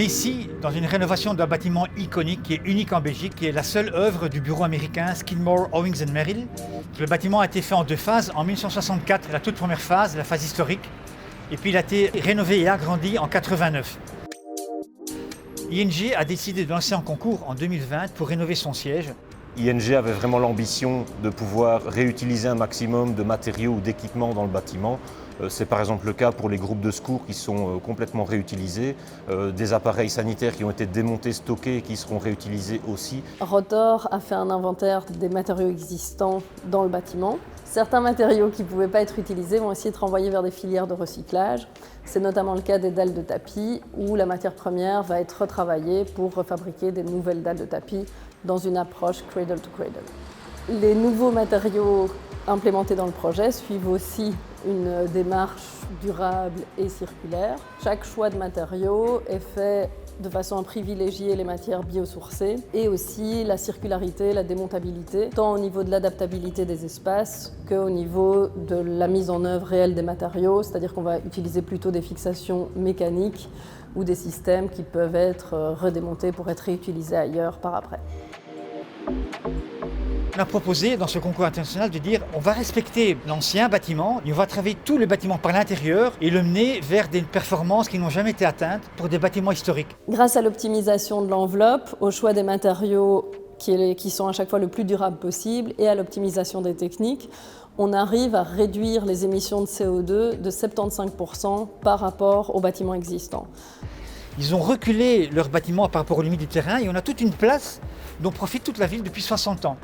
est ici dans une rénovation d'un bâtiment iconique qui est unique en Belgique, qui est la seule œuvre du bureau américain Skidmore, Owings & Merrill. Le bâtiment a été fait en deux phases. En 1964, la toute première phase, la phase historique, et puis il a été rénové et agrandi en 89. ING a décidé de lancer un concours en 2020 pour rénover son siège. ING avait vraiment l'ambition de pouvoir réutiliser un maximum de matériaux ou d'équipements dans le bâtiment. C'est par exemple le cas pour les groupes de secours qui sont complètement réutilisés, des appareils sanitaires qui ont été démontés, stockés et qui seront réutilisés aussi. Rotor a fait un inventaire des matériaux existants dans le bâtiment. Certains matériaux qui ne pouvaient pas être utilisés vont essayer de renvoyer vers des filières de recyclage. C'est notamment le cas des dalles de tapis où la matière première va être retravaillée pour refabriquer des nouvelles dalles de tapis dans une approche cradle to cradle. Les nouveaux matériaux implémentés dans le projet suivent aussi une démarche durable et circulaire. Chaque choix de matériaux est fait de façon à privilégier les matières biosourcées et aussi la circularité, la démontabilité, tant au niveau de l'adaptabilité des espaces qu'au niveau de la mise en œuvre réelle des matériaux, c'est-à-dire qu'on va utiliser plutôt des fixations mécaniques ou des systèmes qui peuvent être redémontés pour être réutilisés ailleurs par après. On a proposé dans ce concours international de dire on va respecter l'ancien bâtiment et on va travailler tout le bâtiment par l'intérieur et le mener vers des performances qui n'ont jamais été atteintes pour des bâtiments historiques. Grâce à l'optimisation de l'enveloppe, au choix des matériaux qui sont à chaque fois le plus durables possible et à l'optimisation des techniques, on arrive à réduire les émissions de CO2 de 75% par rapport aux bâtiments existants. Ils ont reculé leur bâtiment par rapport aux limites du terrain et on a toute une place dont profite toute la ville depuis 60 ans.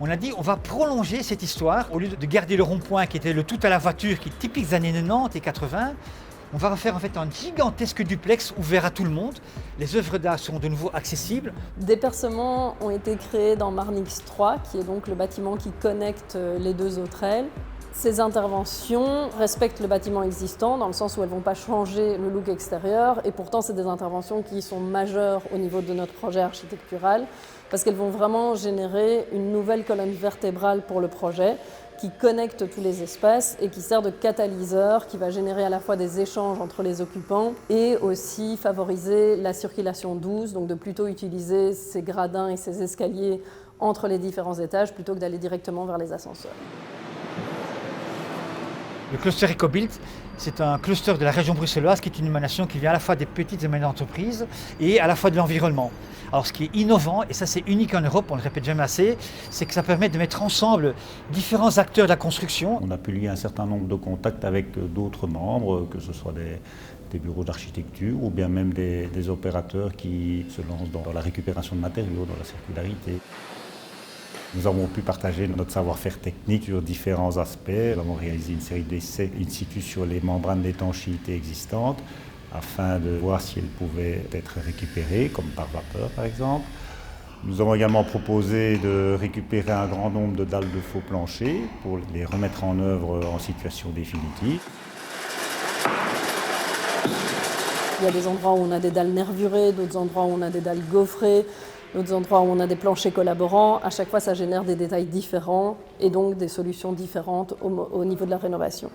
On a dit on va prolonger cette histoire, au lieu de garder le rond-point qui était le tout à la voiture, qui est typique des années 90 et 80, on va refaire en fait un gigantesque duplex ouvert à tout le monde. Les œuvres d'art seront de nouveau accessibles. Des percements ont été créés dans Marnix 3, qui est donc le bâtiment qui connecte les deux autres ailes. Ces interventions respectent le bâtiment existant dans le sens où elles ne vont pas changer le look extérieur et pourtant c'est des interventions qui sont majeures au niveau de notre projet architectural parce qu'elles vont vraiment générer une nouvelle colonne vertébrale pour le projet qui connecte tous les espaces et qui sert de catalyseur, qui va générer à la fois des échanges entre les occupants et aussi favoriser la circulation douce, donc de plutôt utiliser ces gradins et ces escaliers entre les différents étages plutôt que d'aller directement vers les ascenseurs. Le cluster EcoBuild, c'est un cluster de la région bruxelloise qui est une émanation qui vient à la fois des petites et moyennes entreprises et à la fois de l'environnement. Alors ce qui est innovant, et ça c'est unique en Europe, on ne le répète jamais assez, c'est que ça permet de mettre ensemble différents acteurs de la construction. On a pu lier un certain nombre de contacts avec d'autres membres, que ce soit des bureaux d'architecture ou bien même des opérateurs qui se lancent dans la récupération de matériaux, dans la circularité. Nous avons pu partager notre savoir-faire technique sur différents aspects. Nous avons réalisé une série d'essais in situ sur les membranes d'étanchéité existantes afin de voir si elles pouvaient être récupérées, comme par vapeur par exemple. Nous avons également proposé de récupérer un grand nombre de dalles de faux plancher pour les remettre en œuvre en situation définitive. Il y a des endroits où on a des dalles nervurées, d'autres endroits où on a des dalles gaufrées, d'autres endroits où on a des planchers collaborants. À chaque fois, ça génère des détails différents et donc des solutions différentes au niveau de la rénovation.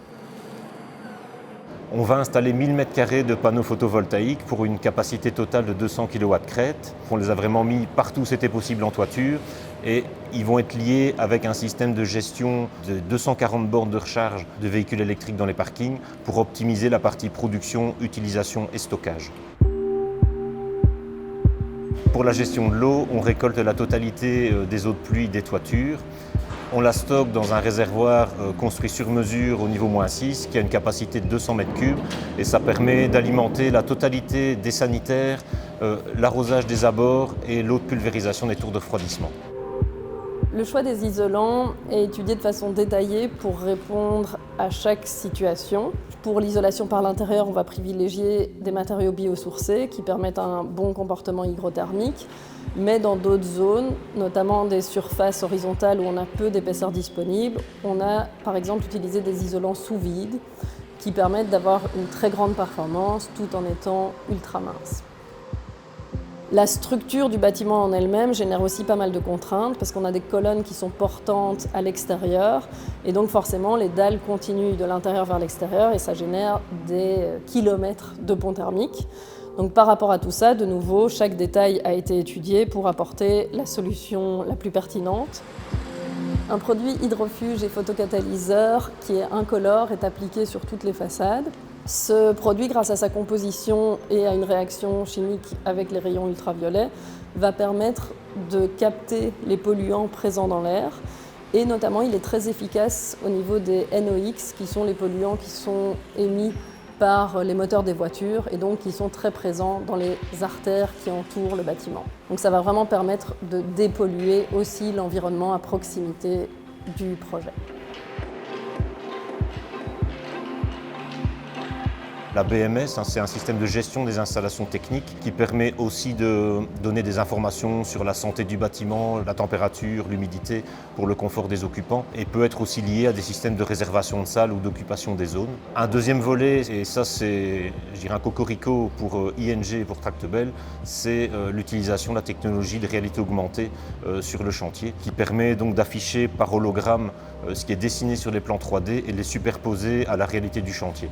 On va installer 1000 m² de panneaux photovoltaïques pour une capacité totale de 200 kW crête. On les a vraiment mis partout où c'était possible en toiture et ils vont être liés avec un système de gestion de 240 bornes de recharge de véhicules électriques dans les parkings pour optimiser la partie production, utilisation et stockage. Pour la gestion de l'eau, on récolte la totalité des eaux de pluie des toitures. On la stocke dans un réservoir construit sur mesure au niveau -6 qui a une capacité de 200 m3 et ça permet d'alimenter la totalité des sanitaires, l'arrosage des abords et l'eau de pulvérisation des tours de refroidissement. Le choix des isolants est étudié de façon détaillée pour répondre à chaque situation. Pour l'isolation par l'intérieur, on va privilégier des matériaux biosourcés qui permettent un bon comportement hygrothermique. Mais dans d'autres zones, notamment des surfaces horizontales où on a peu d'épaisseur disponible, on a par exemple utilisé des isolants sous vide qui permettent d'avoir une très grande performance tout en étant ultra minces. La structure du bâtiment en elle-même génère aussi pas mal de contraintes parce qu'on a des colonnes qui sont portantes à l'extérieur et donc forcément les dalles continuent de l'intérieur vers l'extérieur et ça génère des kilomètres de pont thermique. Donc par rapport à tout ça, de nouveau, chaque détail a été étudié pour apporter la solution la plus pertinente. Un produit hydrofuge et photocatalyseur qui est incolore est appliqué sur toutes les façades. Ce produit, grâce à sa composition et à une réaction chimique avec les rayons ultraviolets, va permettre de capter les polluants présents dans l'air. Et notamment, il est très efficace au niveau des NOx, qui sont les polluants qui sont émis par les moteurs des voitures et donc qui sont très présents dans les artères qui entourent le bâtiment. Donc ça va vraiment permettre de dépolluer aussi l'environnement à proximité du projet. La BMS, c'est un système de gestion des installations techniques qui permet aussi de donner des informations sur la santé du bâtiment, la température, l'humidité pour le confort des occupants et peut être aussi lié à des systèmes de réservation de salles ou d'occupation des zones. Un deuxième volet, et ça c'est un cocorico pour ING et pour Tractebel, c'est l'utilisation de la technologie de réalité augmentée sur le chantier qui permet donc d'afficher par hologramme ce qui est dessiné sur les plans 3D et de les superposer à la réalité du chantier.